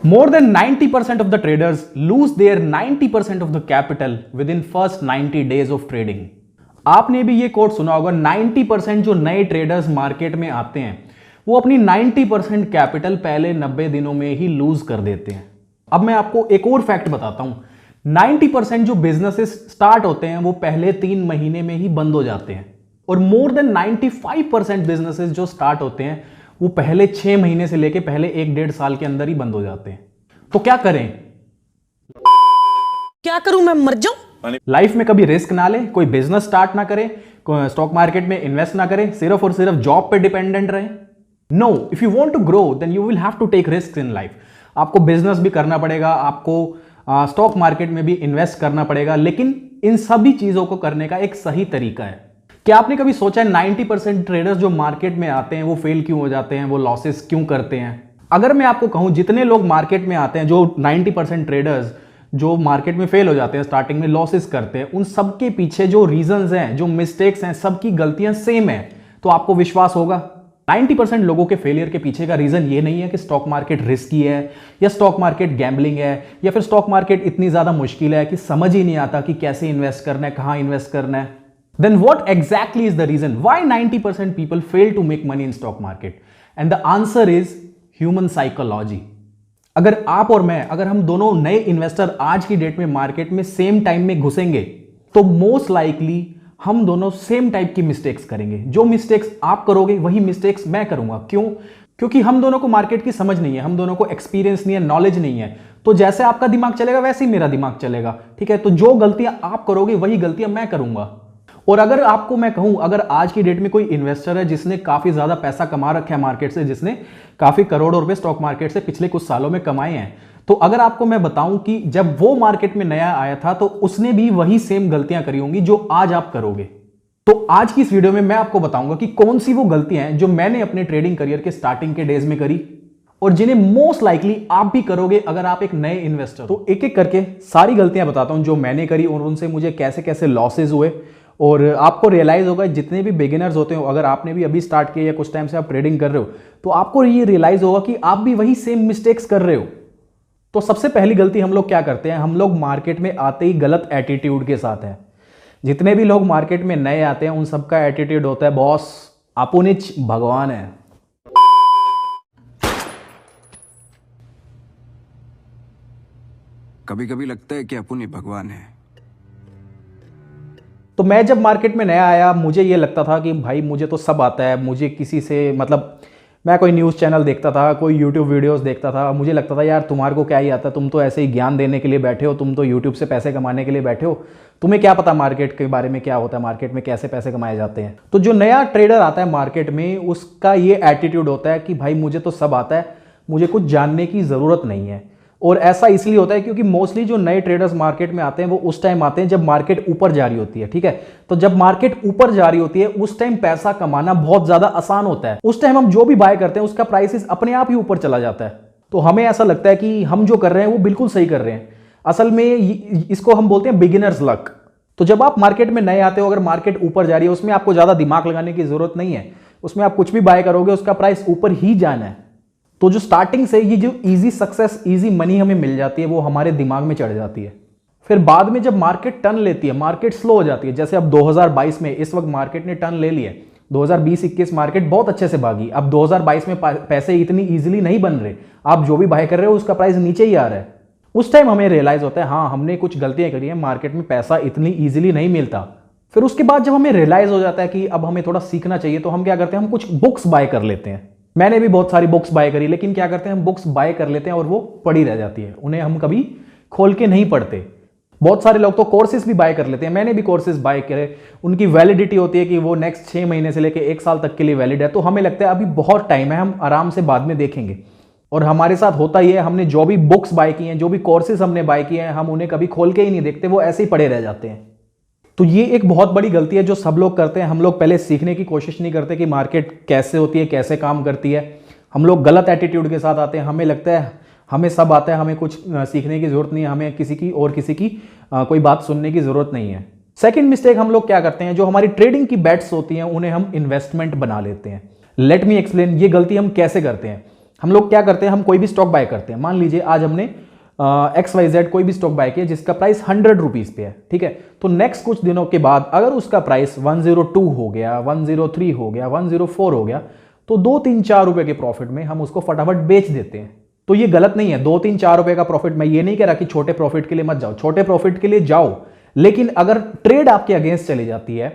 More than 90% of the traders lose their 90% of the capital within first 90 days of trading. आपने भी ये coat सुना होगा, 90% जो नए ट्रेडर्स मार्केट में आते हैं वो अपनी 90% कैपिटल पहले 90 दिनों में ही लूज कर देते हैं। अब मैं आपको एक और फैक्ट बताता हूं, 90% जो बिजनेसेस स्टार्ट होते हैं वो पहले 3 महीने में ही बंद हो जाते हैं और मोर देन 95% बिजनेसेस जो स्टार्ट होते हैं वो पहले 6 महीने से लेके पहले 1-1.5 साल के अंदर ही बंद हो जाते हैं। तो क्या करें? क्या करूं, मैं मर जाऊं? लाइफ में कभी रिस्क ना ले, कोई बिजनेस स्टार्ट ना करे, स्टॉक मार्केट में इन्वेस्ट ना करे, सिर्फ और सिर्फ जॉब पे डिपेंडेंट रहे। No, if you want to grow then you will have to take risk in life. आपको बिजनेस भी करना पड़ेगा, आपको स्टॉक मार्केट में भी इन्वेस्ट करना पड़ेगा, लेकिन इन सभी चीजों को करने का एक सही तरीका है। क्या आपने कभी सोचा है 90% ट्रेडर्स जो मार्केट में आते हैं वो फेल क्यों हो जाते हैं, वो लॉसेस क्यों करते हैं? अगर मैं आपको कहूं जितने लोग मार्केट में आते हैं, जो 90% ट्रेडर्स जो मार्केट में फेल हो जाते हैं, स्टार्टिंग में लॉसेस करते हैं, उन सब के पीछे जो रीजंस हैं, जो मिस्टेक्स हैं, सबकी गलतियां सेम है, तो आपको विश्वास होगा? 90% लोगों के फेलियर के पीछे का रीजन ये नहीं है कि स्टॉक मार्केट रिस्की है या स्टॉक मार्केट गैम्बलिंग है या फिर स्टॉक मार्केट इतनी ज्यादा मुश्किल है कि समझ ही नहीं आता कि कैसे इन्वेस्ट करना है, कहां इन्वेस्ट करना है। Then what exactly is the reason why 90% people fail to make money in stock market? And the answer is human psychology. अगर आप और मैं, अगर हम दोनों नए इन्वेस्टर आज की डेट में मार्केट में सेम टाइम में घुसेंगे तो मोस्ट लाइकली हम दोनों सेम टाइप की मिस्टेक्स करेंगे। जो मिस्टेक्स आप करोगे वही मिस्टेक्स मैं करूंगा। क्यों? क्योंकि हम दोनों को मार्केट की समझ नहीं है, हम दोनों को एक्सपीरियंस नहीं है, नॉलेज नहीं है। तो जैसे आपका दिमाग चलेगा वैसे ही मेरा दिमाग चलेगा, ठीक है? तो जो गलतियां आप करोगे वही गलतियां मैं करूंगा। और अगर आपको मैं कहूं, अगर आज की डेट में कोई इन्वेस्टर है जिसने काफी ज्यादा पैसा कमा रखा है मार्केट से, जिसने काफी करोड़ों रुपए स्टॉक मार्केट से पिछले कुछ सालों में कमाए हैं, तो अगर आपको मैं बताऊं कि जब वो मार्केट में नया आया था तो उसने भी वही सेम गलतियां करी होंगी जो आज आप करोगे। तो आज की इस वीडियो में मैं आपको बताऊंगा कि कौन सी वो गलतियां हैं जो मैंने अपने ट्रेडिंग करियर के स्टार्टिंग के डेज में करी और जिन्हें मोस्ट लाइकली आप भी करोगे अगर आप एक नए इन्वेस्टर। तो एक एक करके सारी गलतियां बताता हूं जो मैंने करी और उनसे मुझे कैसे कैसे लॉसेज हुए। और आपको रियलाइज होगा, जितने भी बिगिनर्स होते हो, अगर आपने भी अभी स्टार्ट किया या कुछ टाइम से आप ट्रेडिंग कर रहे हो, तो आपको ये रियलाइज होगा कि आप भी वही सेम मिस्टेक्स कर रहे हो। तो सबसे पहली गलती हम लोग क्या करते हैं, हम लोग मार्केट में आते ही गलत एटीट्यूड के साथ हैं। जितने भी लोग मार्केट में नए आते हैं उन सबका एटीट्यूड होता है, बॉस अपुनिच भगवान है। कभी कभी लगता है कि अपुन भगवान है। तो मैं जब मार्केट में नया आया मुझे ये लगता था कि भाई मुझे तो सब आता है, मुझे किसी से मतलब, मैं कोई न्यूज़ चैनल देखता था, कोई यूट्यूब वीडियोस देखता था, मुझे लगता था यार तुम्हारे को क्या ही आता है, तुम तो ऐसे ही ज्ञान देने के लिए बैठे हो, तुम तो यूट्यूब से पैसे कमाने के लिए बैठे हो, तुम्हें क्या पता मार्केट के बारे में क्या होता है, मार्केट में कैसे पैसे कमाए जाते हैं। तो जो नया ट्रेडर आता है मार्केट में उसका ये एटीट्यूड होता है कि भाई मुझे तो सब आता है, मुझे कुछ जानने की ज़रूरत नहीं है। और ऐसा इसलिए होता है क्योंकि मोस्टली जो नए ट्रेडर्स मार्केट में आते हैं वो उस टाइम आते हैं जब मार्केट ऊपर जा रही होती है, ठीक है? तो जब मार्केट ऊपर जा रही होती है उस टाइम पैसा कमाना बहुत ज्यादा आसान होता है। उस टाइम हम जो भी बाय करते हैं उसका प्राइसेस अपने आप ही ऊपर चला जाता है। तो हमें ऐसा लगता है कि हम जो कर रहे हैं वो बिल्कुल सही कर रहे हैं। असल में इसको हम बोलते हैं बिगिनर्स लक। तो जब आप मार्केट में नए आते हो, अगर मार्केट ऊपर जा रही है उसमें आपको ज्यादा दिमाग लगाने की जरूरत नहीं है, उसमें आप कुछ भी बाय करोगे उसका प्राइस ऊपर ही जाना है। तो जो स्टार्टिंग से ये जो इजी सक्सेस, इजी मनी हमें मिल जाती है वो हमारे दिमाग में चढ़ जाती है। फिर बाद में जब मार्केट टर्न लेती है, मार्केट स्लो हो जाती है, जैसे अब 2022 में इस वक्त मार्केट ने टर्न ले लिया, 2020-21 मार्केट बहुत अच्छे से भागी। अब 2022 में पैसे इतनी इजीली नहीं बन रहे, आप जो भी बाय कर रहे हो उसका प्राइस नीचे ही आ रहा है। उस टाइम हमें रियलाइज होता है हाँ हमने कुछ गलतियां करी हैं, मार्केट में पैसा इतनी ईजिली नहीं मिलता। फिर उसके बाद जब हमें रियलाइज हो जाता है कि अब हमें थोड़ा सीखना चाहिए तो हम क्या करते हैं, हम कुछ बुक्स बाय कर लेते हैं। मैंने भी बहुत सारी बुक्स बाय करी, लेकिन क्या करते हैं हम बुक्स बाय कर लेते हैं और वो पड़ी रह जाती है, उन्हें हम कभी खोल के नहीं पढ़ते। बहुत सारे लोग तो कोर्सेज भी बाय कर लेते हैं, मैंने भी कोर्सेज बाय करे, उनकी वैलिडिटी होती है कि वो नेक्स्ट 6 महीने से लेकर 1 साल तक के लिए वैलिड है। तो हमें लगता है अभी बहुत टाइम है, हम आराम से बाद में देखेंगे। और हमारे साथ होता ही है, हमने जो भी बुक्स बाय की हैं, जो भी कोर्सेज हमने बाय किए हैं, हम उन्हें कभी खोल के ही नहीं देखते, वो ऐसे ही पड़े रह जाते हैं। तो ये एक बहुत बड़ी गलती है जो सब लोग करते हैं। हम लोग पहले सीखने की कोशिश नहीं करते कि मार्केट कैसे होती है, कैसे काम करती है। हम लोग गलत एटीट्यूड के साथ आते हैं, हमें लगता है हमें सब आता है, हमें कुछ सीखने की जरूरत नहीं है, हमें किसी की कोई बात सुनने की जरूरत नहीं है। सेकंड मिस्टेक हम लोग क्या करते हैं, जो हमारी ट्रेडिंग की बेट्स होती हैं उन्हें हम इन्वेस्टमेंट बना लेते हैं। लेट मी एक्सप्लेन, ये गलती हम कैसे करते हैं। हम लोग क्या करते हैं, हम कोई भी स्टॉक बाय करते हैं। मान लीजिए आज हमने XYZ कोई भी स्टॉक बाय किया जिसका प्राइस 100 रुपीज पे है, ठीक है। तो नेक्स्ट कुछ दिनों के बाद अगर उसका प्राइस 102 हो गया, 103 हो गया, 104 हो गया, तो 2-3-4 रुपए के प्रॉफिट में हम उसको फटाफट बेच देते हैं। तो ये गलत नहीं है, 2-3-4 रुपए का प्रॉफिट। मैं ये नहीं कह रहा कि छोटे प्रॉफिट के लिए मत जाओ, छोटे प्रॉफिट के लिए जाओ, लेकिन अगर ट्रेड आपके अगेंस्ट चली जाती है,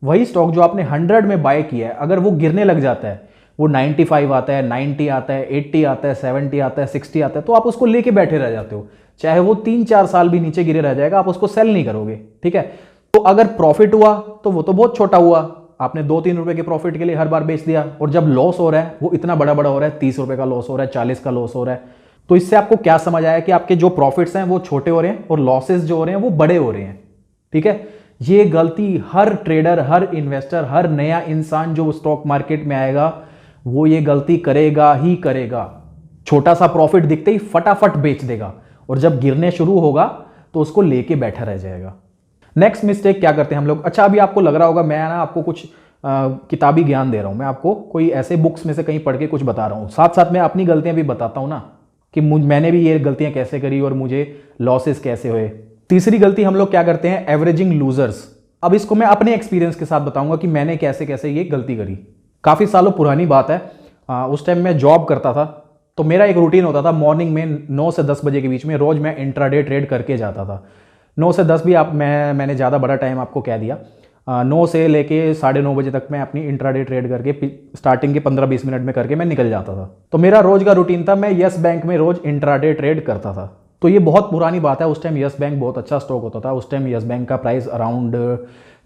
वही स्टॉक जो आपने 100 में बाय किया है अगर वो गिरने लग जाता है, वो 95 आता है, 90 आता है, 80 आता है, 70 आता है, 60 आता है, तो आप उसको लेके बैठे रह जाते हो। चाहे वो 3-4 साल भी नीचे गिरे रह जाएगा, आप उसको सेल नहीं करोगे, ठीक है। तो अगर प्रॉफिट हुआ तो वो तो बहुत छोटा हुआ, आपने 2-3 रुपए के प्रॉफिट के लिए हर बार बेच दिया। और जब लॉस हो रहा है वो इतना बड़ा बड़ा हो रहा है, 30 रुपए का लॉस हो रहा है, 40 का लॉस हो रहा है, तो इससे आपको क्या समझ आया कि आपके जो प्रॉफिट्स हैं वो छोटे हो रहे हैं और लॉसेस जो हो रहे हैं वो बड़े हो रहे हैं, ठीक है। ये गलती हर ट्रेडर, हर इन्वेस्टर, हर नया इंसान जो स्टॉक मार्केट में आएगा वो ये गलती करेगा ही करेगा। छोटा सा प्रॉफिट दिखते ही फटाफट बेच देगा और जब गिरने शुरू होगा तो उसको लेके बैठा रह जाएगा। नेक्स्ट मिस्टेक क्या करते हैं हम लोग। अच्छा, अभी आपको लग रहा होगा मैं ना आपको कुछ किताबी ज्ञान दे रहा हूं, मैं आपको कोई ऐसे बुक्स में से कहीं पढ़ के कुछ बता रहा हूं, साथ साथ मैं अपनी गलतियां भी बताता हूं ना कि मैंने भी ये गलतियां कैसे करी और मुझे लॉसेस कैसे हुए। तीसरी गलती हम लोग क्या करते हैं, एवरेजिंग लूजर्स। अब इसको मैं अपने एक्सपीरियंस के साथ बताऊंगा कि मैंने कैसे कैसे ये गलती करी। काफ़ी सालों पुरानी बात है, उस टाइम मैं जॉब करता था, तो मेरा एक रूटीन होता था मॉर्निंग में 9 से 10 बजे के बीच में रोज़ मैं इंट्राडे ट्रेड करके जाता था। 9 से 10 भी मैंने ज़्यादा बड़ा टाइम आपको कह दिया। 9 से लेके 9:30 बजे तक मैं अपनी इंट्राडे ट्रेड करके स्टार्टिंग के 15-20 मिनट में करके मैं निकल जाता था। तो मेरा रोज़ का रूटीन था, मैं यस बैंक में रोज़ इंट्राडे ट्रेड करता था। तो ये बहुत पुरानी बात है, उस टाइम यस बैंक बहुत अच्छा स्टॉक होता था। उस टाइम यस बैंक का प्राइस अराउंड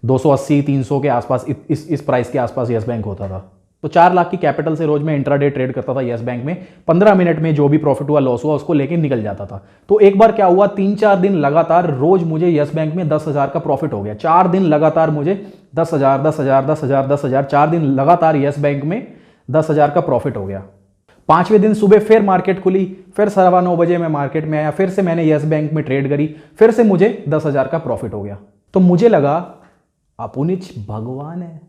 280-300 के आसपास, इस प्राइस के आसपास यस बैंक होता था। तो 4 लाख की कैपिटल से रोज मैं इंट्राडे ट्रेड करता था यस बैंक में। 15 मिनट में जो भी प्रॉफिट हुआ, लॉस हुआ, उसको लेके निकल जाता था। तो एक बार क्या हुआ, 3-4 दिन लगातार रोज मुझे यस बैंक में 10,000 का प्रॉफिट हो गया। 4 दिन लगातार मुझे 10,000 10,000 10,000 10,000, 4 दिन लगातार यस बैंक में 10,000 का प्रॉफिट हो गया। 5वें दिन सुबह फिर मार्केट खुली, फिर 9:15 बजे मैं मार्केट में आया, फिर से मैंने यस बैंक में ट्रेड करी, फिर से मुझे 10,000 का प्रॉफिट हो गया। तो मुझे लगा अपुनिच भगवान है।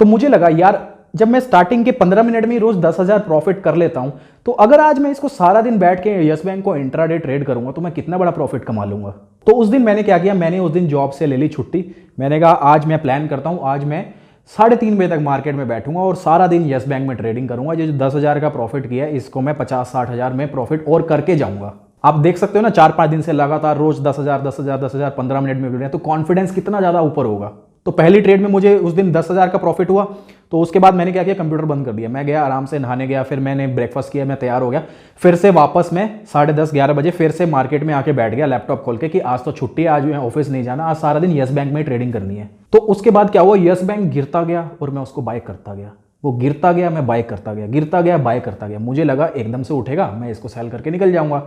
तो मुझे लगा यार, जब मैं स्टार्टिंग के 15 मिनट में रोज 10,000 प्रॉफिट कर लेता हूं, तो अगर आज मैं इसको सारा दिन बैठ के यस बैंक को इंट्राडे ट्रेड करूंगा तो मैं कितना बड़ा प्रॉफिट कमा लूंगा। तो उस दिन मैंने क्या किया, मैंने उस दिन जॉब से ले ली छुट्टी। मैंने कहा आज मैं प्लान करता हूं, आज मैं 3:30 बजे तक मार्केट में बैठूंगा और सारा दिन यस बैंक में ट्रेडिंग करूंगा। जो 10,000 का प्रॉफिट किया है इसको मैं 50-60 हज़ार में प्रॉफिट और करके जाऊंगा। आप देख सकते हो ना, 4-5 दिन से लगातार रोज 10,000 10,000 10,000 15 मिनट में, तो कॉन्फिडेंस कितना ज्यादा ऊपर होगा। तो पहली ट्रेड में मुझे उस दिन 10,000 का प्रॉफिट हुआ। तो उसके बाद मैंने क्या किया, कंप्यूटर बंद कर दिया, मैं गया आराम से नहाने गया, फिर मैंने ब्रेकफास्ट किया, मैं तैयार हो गया, फिर से वापस मैं 10:30-11 बजे फिर से मार्केट में आके बैठ गया लैपटॉप खोल के कि आज तो छुट्टी है, आज मैं ऑफिस नहीं जाना, आज सारा दिन यस बैंक में ट्रेडिंग करनी है। तो उसके बाद क्या हुआ, यस बैंक गिरता गया और मैं उसको बाय करता गया। वो गिरता गया, मैं बाय करता गया, गिरता गया, बाय करता गया। मुझे लगा एकदम से उठेगा, मैं इसको सेल करके निकल जाऊंगा।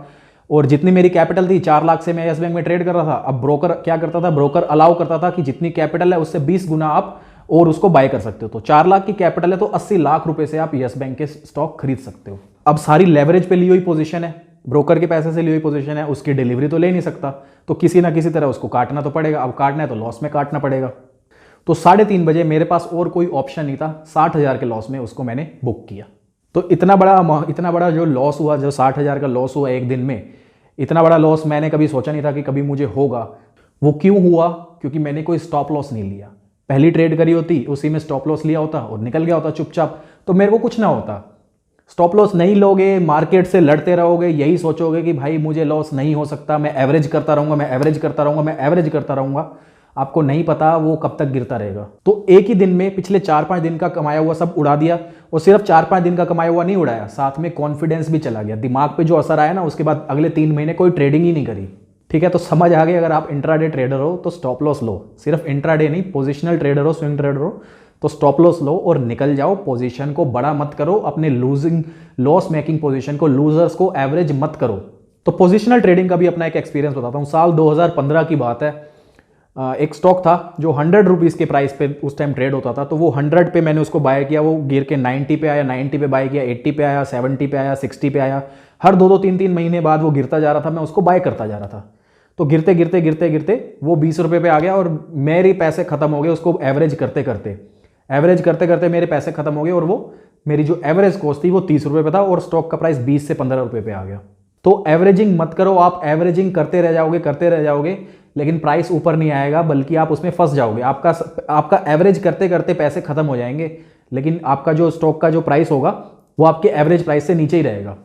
और जितनी मेरी कैपिटल थी 4 लाख से मैं यस बैंक में ट्रेड कर रहा था। अब ब्रोकर क्या करता था, ब्रोकर अलाउ करता था कि जितनी कैपिटल है उससे 20 गुना आप और उसको बाय कर सकते हो। तो 4 लाख की कैपिटल है तो 80 लाख रुपए से आप यस बैंक के स्टॉक खरीद सकते हो। अब सारी लेवरेज पे ली हुई पोजीशन है, ब्रोकर के पैसे से ली हुई पोजीशन है, उसकी डिलीवरी तो ले नहीं सकता, तो किसी ना किसी तरह उसको काटना तो पड़ेगा। अब काटना है तो लॉस में काटना पड़ेगा। तो 3:30 बजे मेरे पास और कोई ऑप्शन नहीं था, 60,000 के लॉस में उसको मैंने बुक किया। तो इतना बड़ा जो लॉस हुआ, जो 60,000 का लॉस हुआ एक दिन में, इतना बड़ा लॉस मैंने कभी सोचा नहीं था कि कभी मुझे होगा। वो क्यों हुआ, क्योंकि मैंने कोई स्टॉप लॉस नहीं लिया। पहली ट्रेड करी होती, उसी में स्टॉप लॉस लिया होता और निकल गया होता चुपचाप, तो मेरे को कुछ ना होता। स्टॉप लॉस नहीं लोगे, मार्केट से लड़ते रहोगे, यही सोचोगे कि भाई मुझे लॉस नहीं हो सकता, मैं एवरेज करता रहूंगा, मैं एवरेज करता रहूंगा, मैं एवरेज करता रहूंगा। आपको नहीं पता वो कब तक गिरता रहेगा। तो एक ही दिन में पिछले 4-5 दिन का कमाया हुआ सब उड़ा दिया, और सिर्फ 4-5 दिन का कमाया हुआ नहीं उड़ाया, साथ में कॉन्फिडेंस भी चला गया। दिमाग पे जो असर आया ना, उसके बाद अगले 3 महीने कोई ट्रेडिंग ही नहीं करी। ठीक है, तो समझ आ गई, अगर आप इंट्राडे ट्रेडर हो तो स्टॉप लॉस लो। सिर्फ इंट्राडे नहीं, पोजिशनल ट्रेडर हो, स्विंग ट्रेडर हो तो स्टॉप लॉस लो और निकल जाओ। पोजीशन को बड़ा मत करो, अपने लॉस मेकिंग पोजीशन को, लूजर्स को एवरेज मत करो। तो पोजिशनल ट्रेडिंग का भी अपना एक एक्सपीरियंस बताता हूँ। साल 2015 की बात है, एक स्टॉक था जो 100 रुपीज़ के प्राइस पे उस टाइम ट्रेड होता था। तो वो 100 पे मैंने उसको बाय किया, वो गिर के 90 पे आया, 90 पे बाय किया, 80 पे आया, 70 पे आया, 60 पे आया। हर 2-2, 3-3 महीने बाद वो गिरता जा रहा था, मैं उसको बाय करता जा रहा था। तो गिरते गिरते गिरते गिरते वो 20 रुपये पे आ गया और मेरे पैसे खत्म हो गए उसको एवरेज करते करते। एवरेज करते करते मेरे पैसे खत्म हो गए और वो मेरी जो एवरेज कॉस्ट थी वो 30 रुपये पे था और स्टॉक का प्राइस 20 से 15 रुपये पे आ गया। तो एवरेजिंग मत करो, आप एवरेजिंग करते रह जाओगे लेकिन प्राइस ऊपर नहीं आएगा, बल्कि आप उसमें फंस जाओगे। आपका एवरेज करते करते पैसे खत्म हो जाएंगे, लेकिन आपका जो स्टॉक का जो प्राइस होगा वो आपके एवरेज प्राइस से नीचे ही रहेगा।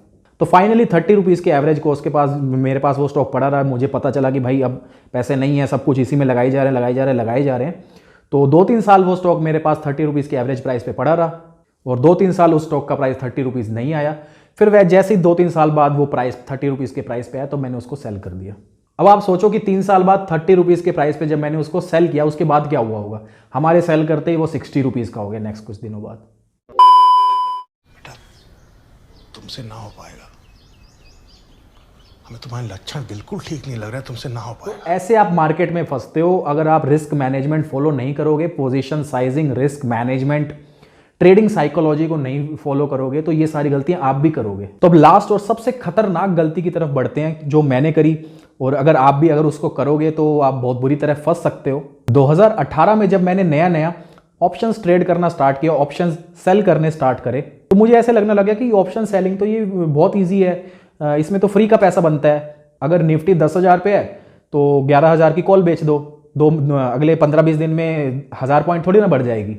तो फाइनली 30 रुपीज़ के एवरेज कॉस्ट के पास मेरे पास वो स्टॉक पड़ा रहा। मुझे पता चला कि भाई अब पैसे नहीं है, सब कुछ इसी में लगाए जा रहे हैं। तो 2-3 साल वो स्टॉक मेरे पास 30 रुपीज़ के एवरेज प्राइस पे पड़ा रहा और 2-3 साल उस स्टॉक का प्राइस 30 रुपीज़ नहीं आया। फिर वह जैसे ही 2-3 साल बाद वो प्राइस 30 रुपीज़ के प्राइस पे आया तो मैंने उसको सेल कर दिया। अब आप सोचो कि 3 साल बाद 30 रुपीज़ के प्राइस पे जब मैंने उसको सेल किया उसके बाद क्या हुआ होगा। हमारे सेल करते ही वो 60 रुपीज़ का हो गया नेक्स्ट कुछ दिनों बाद। बेटा तुमसे ना हो पाएगा, हमें तुम्हारे लक्षण बिल्कुल ठीक नहीं लग रहा है, तुमसे ना हो पाएगा। ऐसे आप मार्केट में फंसते हो अगर आप रिस्क मैनेजमेंट फॉलो नहीं करोगे, position sizing, risk management, trading psychology को नहीं फॉलो करोगे तो ये सारी गलतियां आप भी करोगे। तो अब लास्ट और सबसे खतरनाक गलती की तरफ बढ़ते हैं जो मैंने करी, और अगर उसको करोगे तो आप बहुत बुरी तरह फंस सकते हो। 2018 में जब मैंने नया ऑप्शंस ट्रेड करना स्टार्ट किया, ऑप्शंस सेल करने स्टार्ट करे, तो मुझे ऐसे लगने लगा कि ऑप्शन सेलिंग तो ये बहुत ईजी है, इसमें तो फ्री का पैसा बनता है। अगर निफ्टी 10,000 पे है तो 11,000 की कॉल बेच दो, अगले 15-20 दिन में 1000 पॉइंट थोड़ी ना बढ़ जाएगी।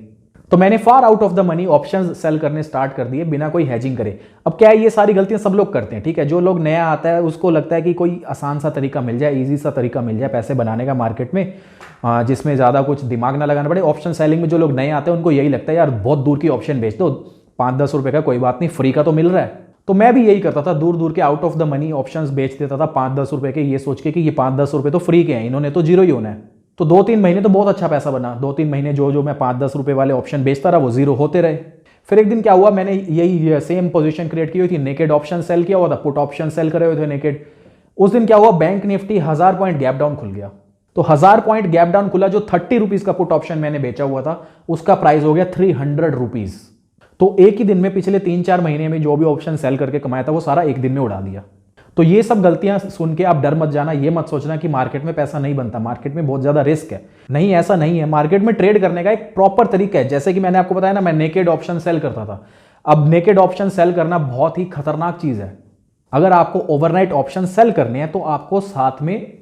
तो मैंने far out of the money options sell करने स्टार्ट कर दिए बिना कोई हेजिंग करे। अब क्या है, ये सारी गलतियां सब लोग करते हैं, ठीक है। जो लोग नया आता है उसको लगता है कि कोई आसान सा तरीका मिल जाए, ईजी सा तरीका मिल जाए पैसे बनाने का मार्केट में, जिसमें ज़्यादा कुछ दिमाग ना लगाना पड़े। ऑप्शन सेलिंग में जो लोग नए आते हैं उनको यही लगता है यार बहुत दूर की ऑप्शन बेच दो, 5-10 रुपये का कोई बात नहीं, फ्री का तो मिल रहा है। तो मैं भी यही करता था, दूर के out of the money options बेच देता था 5-10 रुपये के, ये सोच के कि ये 5-10 रुपये तो फ्री के हैं, इन्होंने तो जीरो ही होना है। तो 2-3 महीने तो बहुत अच्छा पैसा बना। 2-3 महीने जो मैं 5-10 रुपये वाले ऑप्शन बेचता रहा वो जीरो होते रहे। फिर एक दिन क्या हुआ, मैंने यही सेम पोजीशन क्रिएट की हुई थी, नेकेड ऑप्शन सेल किया हुआ था, पुट ऑप्शन सेल करे हुए थे नेकेड। उस दिन क्या हुआ, bank Nifty 1000 point gap down खुल गया। तो 1000 पॉइंट गैप डाउन खुला, जो 30 रुपीज़ का पुट ऑप्शन मैंने बेचा हुआ था उसका प्राइस हो गया 300 रुपीज़। तो एक ही दिन में पिछले 3-4 महीने में जो भी ऑप्शन सेल करके कमाया था वो सारा एक दिन में उड़ा दिया। तो ये सब गलतियां सुन के आप डर मत जाना, ये मत सोचना कि मार्केट में पैसा नहीं बनता, मार्केट में बहुत ज्यादा रिस्क है। नहीं, ऐसा नहीं है। मार्केट में ट्रेड करने का एक प्रॉपर तरीका है। जैसे कि मैंने आपको बताया ना, मैं नेकेड ऑप्शन सेल करता था। अब नेकेड ऑप्शन सेल करना बहुत ही खतरनाक चीज है। अगर आपको ओवरनाइट ऑप्शन सेल करने हैं तो आपको साथ में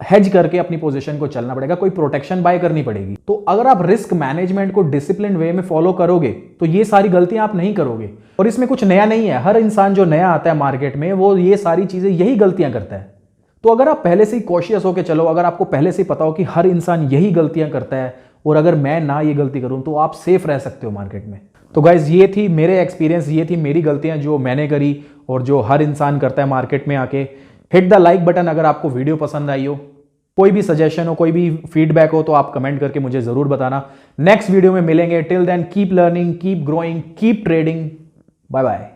हेज करके अपनी पोजीशन को चलना पड़ेगा, कोई प्रोटेक्शन बाय करनी पड़ेगी। तो अगर आप रिस्क मैनेजमेंट को डिसिप्लिन वे में फॉलो करोगे तो ये सारी गलतियां आप नहीं करोगे। और इसमें कुछ नया नहीं है, हर इंसान जो नया आता है मार्केट में वो ये सारी चीजें, यही गलतियां करता है। तो अगर आप पहले से ही कॉशियस होकर चलो, अगर आपको पहले से ही पता हो कि हर इंसान यही गलतियां करता है और अगर मैं ना ये गलती करूं तो आप सेफ रह सकते हो मार्केट में। तो गाइज ये थी मेरे एक्सपीरियंस, ये थी मेरी गलतियां जो मैंने करी और जो हर इंसान करता है मार्केट में आके। हिट द लाइक बटन अगर आपको वीडियो पसंद आई हो। कोई भी सजेशन हो, कोई भी फीडबैक हो तो आप कमेंट करके मुझे जरूर बताना। नेक्स्ट वीडियो में मिलेंगे। Till then keep learning, keep growing, keep trading. Bye bye.